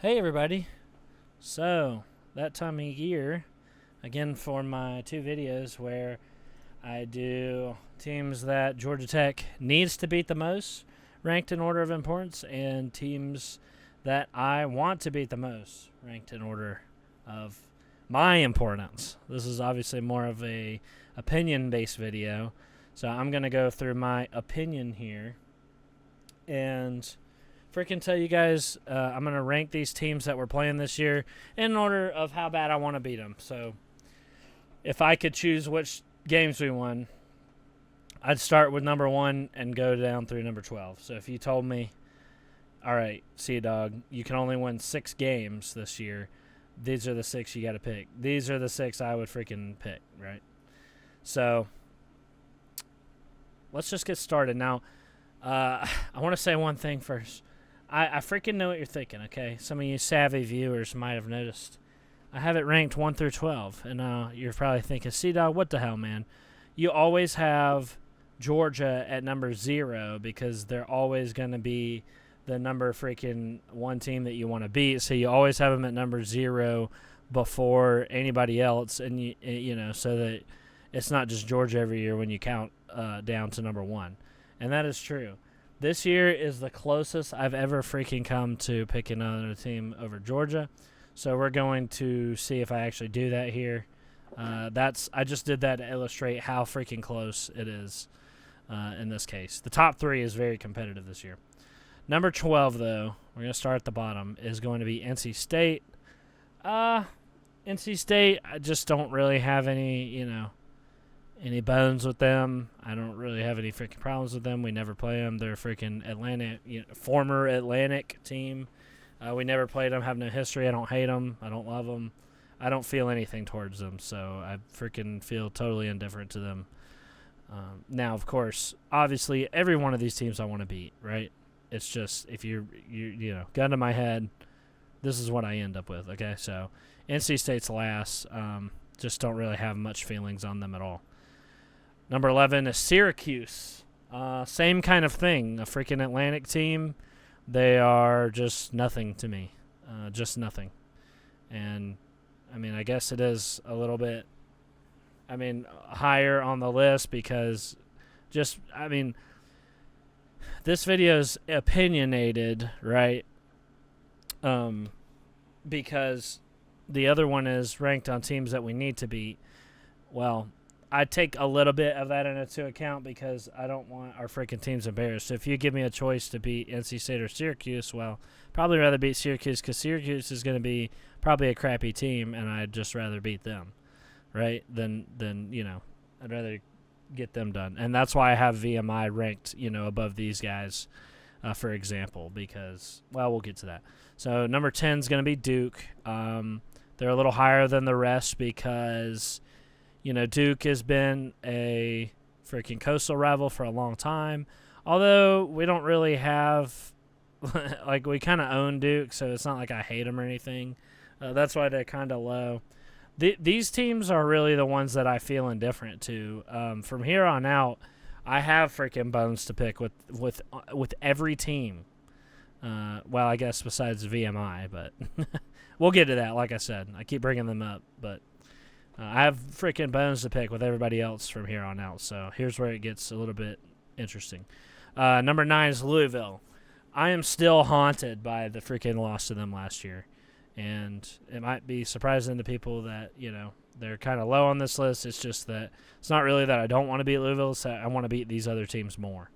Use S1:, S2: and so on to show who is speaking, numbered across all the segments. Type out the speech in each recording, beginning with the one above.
S1: Hey everybody. So, that time of year, again for my two videos where I do teams that Georgia Tech needs to beat the most, ranked in order of importance, and teams that I want to beat the most, ranked in order of my importance. This is obviously more of a opinion-based video, so I'm going to go through my opinion here and freaking tell you guys I'm going to rank these teams that we're playing this year in order of how bad I want to beat them. So if I could choose which games we won, I'd start with number 1 and go down through number 12. So if you told me, all right, Sea Dog, you can only win 6 games this year, these are the 6 you got to pick. These are the 6 I would freaking pick, right? So let's just get started. Now, I want to say one thing first. I freaking know what you're thinking, okay? Some of you savvy viewers might have noticed. I have it ranked 1 through 12, and you're probably thinking, C-Dog, what the hell, man? You always have Georgia at number 0 because they're always going to be the number freaking 1 team that you want to beat, so you always have them at number 0 before anybody else, and you know, so that it's not just Georgia every year when you count down to number 1. And that is true. This year is the closest I've ever freaking come to picking another team over Georgia. So we're going to see if I actually do that here. I just did that to illustrate how freaking close it is in this case. The top 3 is very competitive this year. Number 12, though, we're going to start at the bottom, is going to be NC State. NC State, I just don't really have any bones with them. I don't really have any freaking problems with them. We never play them. They're a freaking former Atlantic team. We never played them. Have no history. I don't hate them. I don't love them. I don't feel anything towards them. So I freaking feel totally indifferent to them. Now, of course, obviously, every one of these teams I want to beat, right? It's just if you gun to my head, this is what I end up with. Okay, so NC State's last. Just don't really have much feelings on them at all. Number 11 is Syracuse. Same kind of thing. A freaking Atlantic team. They are just nothing to me. Just nothing. And, I mean, I guess it is a little bit, higher on the list because this video is opinionated, right? Because the other one is ranked on teams that we need to beat. Well, I take a little bit of that into account because I don't want our freaking teams embarrassed. So if you give me a choice to beat NC State or Syracuse, well, probably rather beat Syracuse because Syracuse is going to be probably a crappy team, and I'd just rather beat them, right? Than I'd rather get them done. And that's why I have VMI ranked, above these guys, for example, because, well, we'll get to that. So number 10 is going to be Duke. They're a little higher than the rest because Duke has been a freaking coastal rival for a long time. Although we don't really have, we kind of own Duke, so it's not like I hate them or anything. That's why they're kind of low. These teams are really the ones that I feel indifferent to. From here on out, I have freaking bones to pick with every team. Well, I guess besides VMI, but we'll get to that. Like I said, I keep bringing them up, but I have freaking bones to pick with everybody else from here on out. So here's where it gets a little bit interesting. Number 9 is Louisville. I am still haunted by the freaking loss to them last year. And it might be surprising to people that, they're kind of low on this list. It's just that it's not really that I don't want to beat Louisville. It's that I want to beat these other teams more,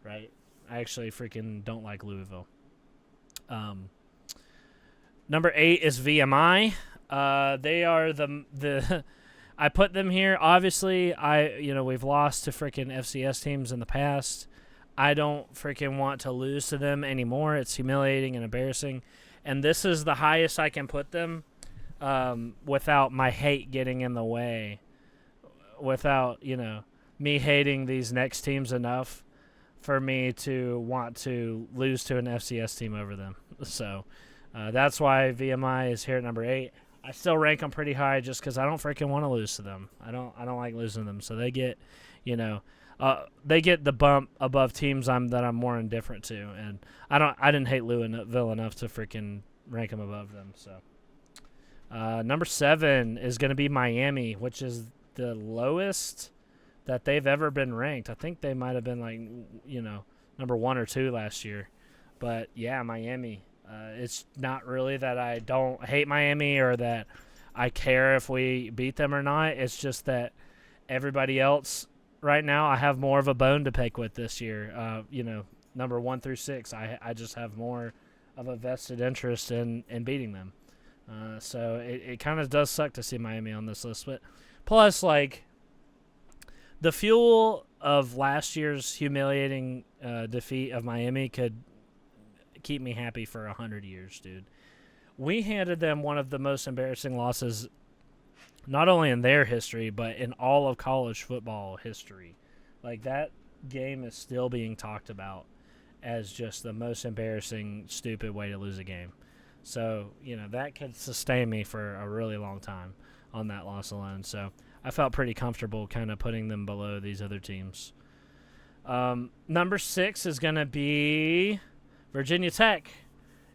S1: right? I actually freaking don't like Louisville. Number 8 is VMI. They are the I put them here. Obviously, we've lost to freaking FCS teams in the past. I don't freaking want to lose to them anymore. It's humiliating and embarrassing. And this is the highest I can put them without my hate getting in the way. Without, me hating these next teams enough for me to want to lose to an FCS team over them. So that's why VMI is here at number 8. I still rank them pretty high just because I don't freaking want to lose to them. I don't like losing to them. So they get, they get the bump above teams that I'm more indifferent to, and I didn't hate Louisville enough to freaking rank them above them. So number 7 is going to be Miami, which is the lowest that they've ever been ranked. I think they might have been like, number 1 or 2 last year, but yeah, Miami. It's not really that I don't hate Miami or that I care if we beat them or not. It's just that everybody else right now, I have more of a bone to pick with this year. Number 1 through 6, I just have more of a vested interest in beating them. So it kind of does suck to see Miami on this list. But plus, like, the fuel of last year's humiliating defeat of Miami could keep me happy for 100 years, dude. We handed them one of the most embarrassing losses, not only in their history, but in all of college football history. Like, that game is still being talked about as just the most embarrassing, stupid way to lose a game. So, that could sustain me for a really long time on that loss alone. So, I felt pretty comfortable kind of putting them below these other teams. Number 6 is going to be Virginia Tech.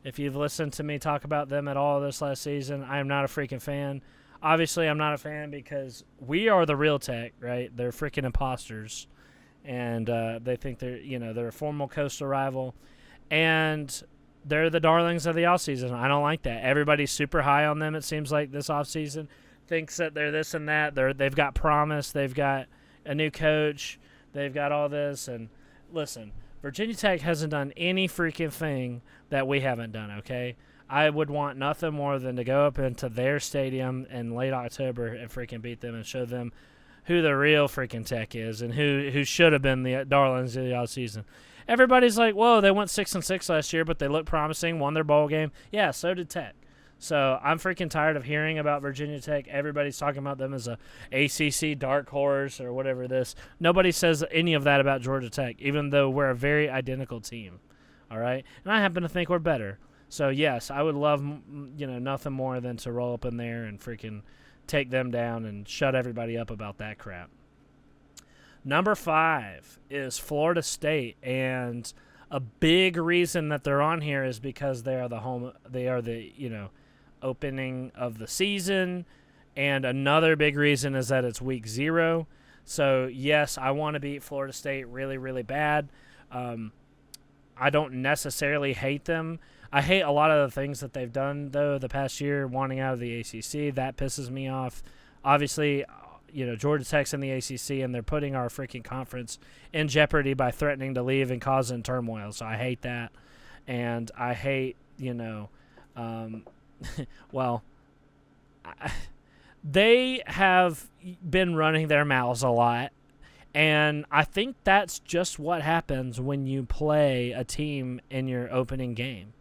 S1: If you've listened to me talk about them at all this last season, I am not a freaking fan. Obviously, I'm not a fan because we are the real Tech, right? They're freaking imposters, and they think they're a formal coastal rival, and they're the darlings of the offseason. I don't like that. Everybody's super high on them, it seems like, this offseason. Thinks that they're this and that. They've got promise. They've got a new coach. They've got all this. And listen, Virginia Tech hasn't done any freaking thing that we haven't done, okay? I would want nothing more than to go up into their stadium in late October and freaking beat them and show them who the real freaking Tech is and who should have been the darlings of the offseason. Everybody's like, whoa, they went 6-6 last year, but they look promising, won their bowl game. Yeah, so did Tech. So I'm freaking tired of hearing about Virginia Tech. Everybody's talking about them as a ACC dark horse or whatever this. Nobody says any of that about Georgia Tech, even though we're a very identical team. All right? And I happen to think we're better. So, yes, I would love, nothing more than to roll up in there and freaking take them down and shut everybody up about that crap. Number 5 is Florida State, and a big reason that they're on here is because they are the opening of the season, and another big reason is that it's week 0. So, yes, I want to beat Florida State really, really bad. I don't necessarily hate them. I hate a lot of the things that they've done, though, the past year, wanting out of the ACC. That pisses me off. Obviously, Georgia Tech's in the ACC, and they're putting our freaking conference in jeopardy by threatening to leave and causing turmoil. So I hate that. And I hate, they have been running their mouths a lot, and I think that's just what happens when you play a team in your opening game.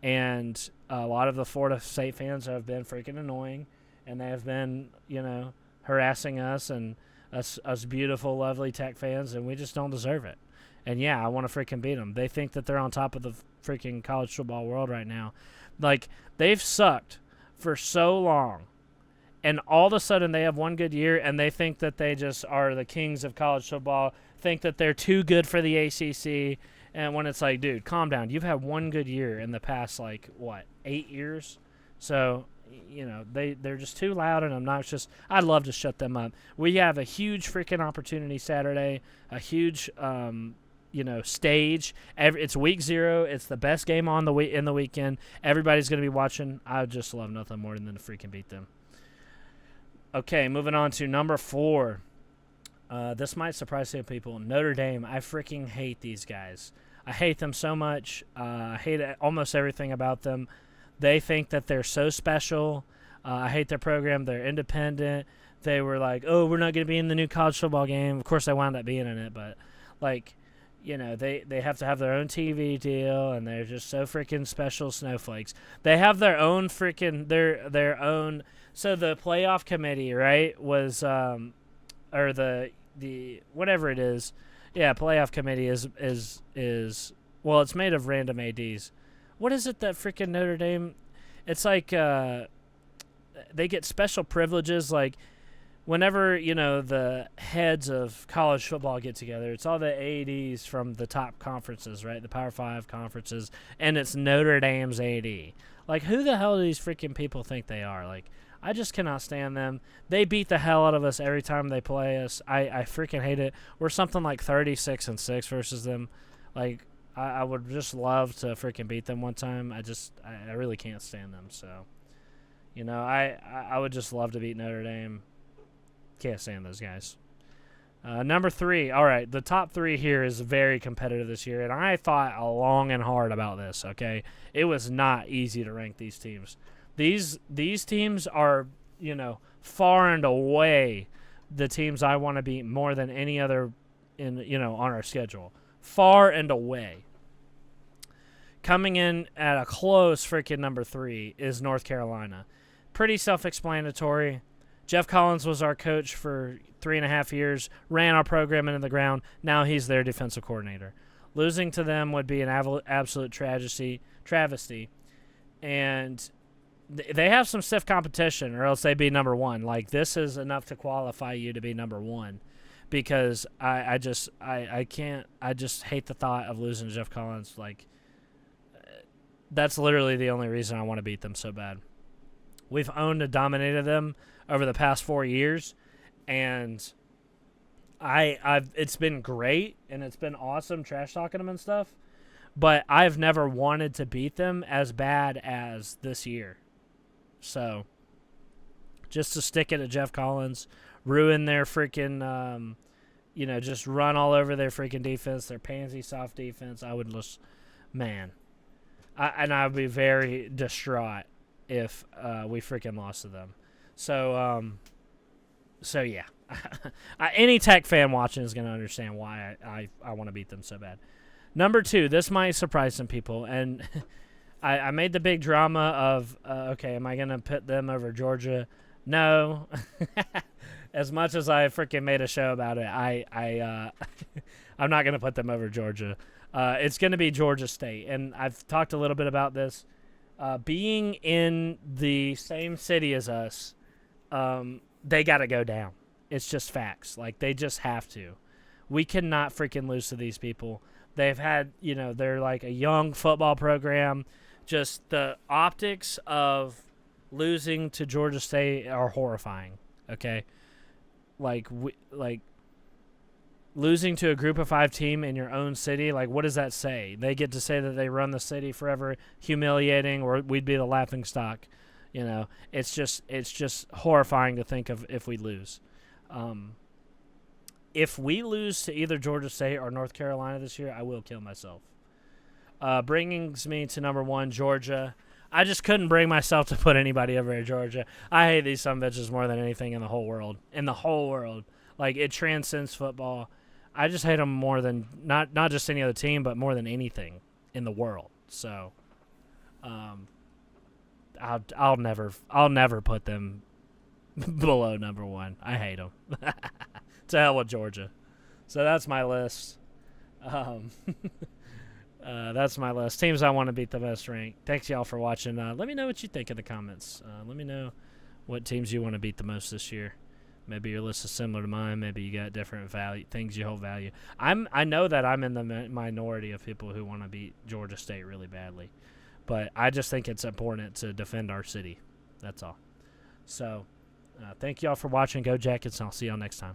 S1: And a lot of the Florida State fans have been freaking annoying, and they have been, harassing us and us beautiful, lovely Tech fans, and we just don't deserve it. And, yeah, I want to freaking beat them. They think that they're on top of the freaking college football world right now. Like, they've sucked for so long, and all of a sudden they have one good year, and they think that they just are the kings of college football, think that they're too good for the ACC, and when it's like, dude, calm down. You've had one good year in the past, 8 years? So, they're just too loud and obnoxious. I'd love to shut them up. We have a huge freaking opportunity Saturday, a huge stage. It's week 0. It's the best game in the weekend. Everybody's going to be watching. I would just love nothing more than to freaking beat them. Okay, moving on to number 4. This might surprise some people. Notre Dame. I freaking hate these guys. I hate them so much. I hate almost everything about them. They think that they're so special. I hate their program. They're independent. They were like, oh, we're not going to be in the new college football game. Of course, they wound up being in it, but they have to have their own TV deal, and they're just so freaking special snowflakes. They have their own freaking their own. So the playoff committee, right, was or the whatever it is, yeah, playoff committee is well, it's made of random ads. What is it that freaking Notre Dame? It's like they get special privileges, like whenever, the heads of college football get together, it's all the ADs from the top conferences, right? The Power 5 conferences, and it's Notre Dame's AD. Like, who the hell do these freaking people think they are? Like, I just cannot stand them. They beat the hell out of us every time they play us. I freaking hate it. We're something like 36-6 versus them. Like, I would just love to freaking beat them one time. I really can't stand them. So, I would just love to beat Notre Dame. Can't stand those guys. Number 3. All right, the top 3 here is very competitive this year, and I thought long and hard about this, okay? It was not easy to rank these teams. These teams are, far and away the teams I want to beat more than any other on our schedule. Far and away. Coming in at a close freaking number 3 is North Carolina. Pretty self-explanatory. Jeff Collins was our coach for 3.5 years, ran our program into the ground. Now he's their defensive coordinator. Losing to them would be an absolute travesty. And they have some stiff competition, or else they'd be number 1. Like, this is enough to qualify you to be number 1. Because I just can't. I just hate the thought of losing to Jeff Collins. Like, that's literally the only reason I want to beat them so bad. We've owned and dominated them over the past 4 years, and it's been great and it's been awesome trash talking them and stuff. But I've never wanted to beat them as bad as this year. So, just to stick it at Jeff Collins, ruin their freaking, just run all over their freaking defense, their pansy soft defense. I would just, man. I would be very distraught if we freaking lost to them. So yeah. Any Tech fan watching is going to understand why I want to beat them so bad. Number 2, this might surprise some people, and I made the big drama of, okay, am I going to put them over Georgia? No. As much as I freaking made a show about it, I'm not going to put them over Georgia. It's going to be Georgia State, and I've talked a little bit about this. Being in the same city as us, they got to go down. It's just facts. Like, they just have to. We cannot freaking lose to these people. They've had, they're like a young football program. Just the optics of losing to Georgia State are horrifying, okay? Like losing to a group of 5 team in your own city, like, what does that say? They get to say that they run the city forever, humiliating, or we'd be the laughing stock. It's just horrifying to think of if we lose. If we lose to either Georgia State or North Carolina this year, I will kill myself. Brings me to number 1, Georgia. I just couldn't bring myself to put anybody over at Georgia. I hate these sumbitches more than anything in the whole world. Like, it transcends football. I just hate them more than not just any other team, but more than anything in the world. So, I'll never put them below number 1. I hate them. To hell with Georgia. So that's my list. That's my list. Teams I want to beat the best ranked. Thanks, y'all, for watching. Let me know what you think in the comments. Let me know what teams you want to beat the most this year. Maybe your list is similar to mine. Maybe you got different things you hold value. I know that I'm in the minority of people who want to beat Georgia State really badly. But I just think it's important to defend our city. That's all. So, thank y'all for watching. Go Jackets, and I'll see y'all next time.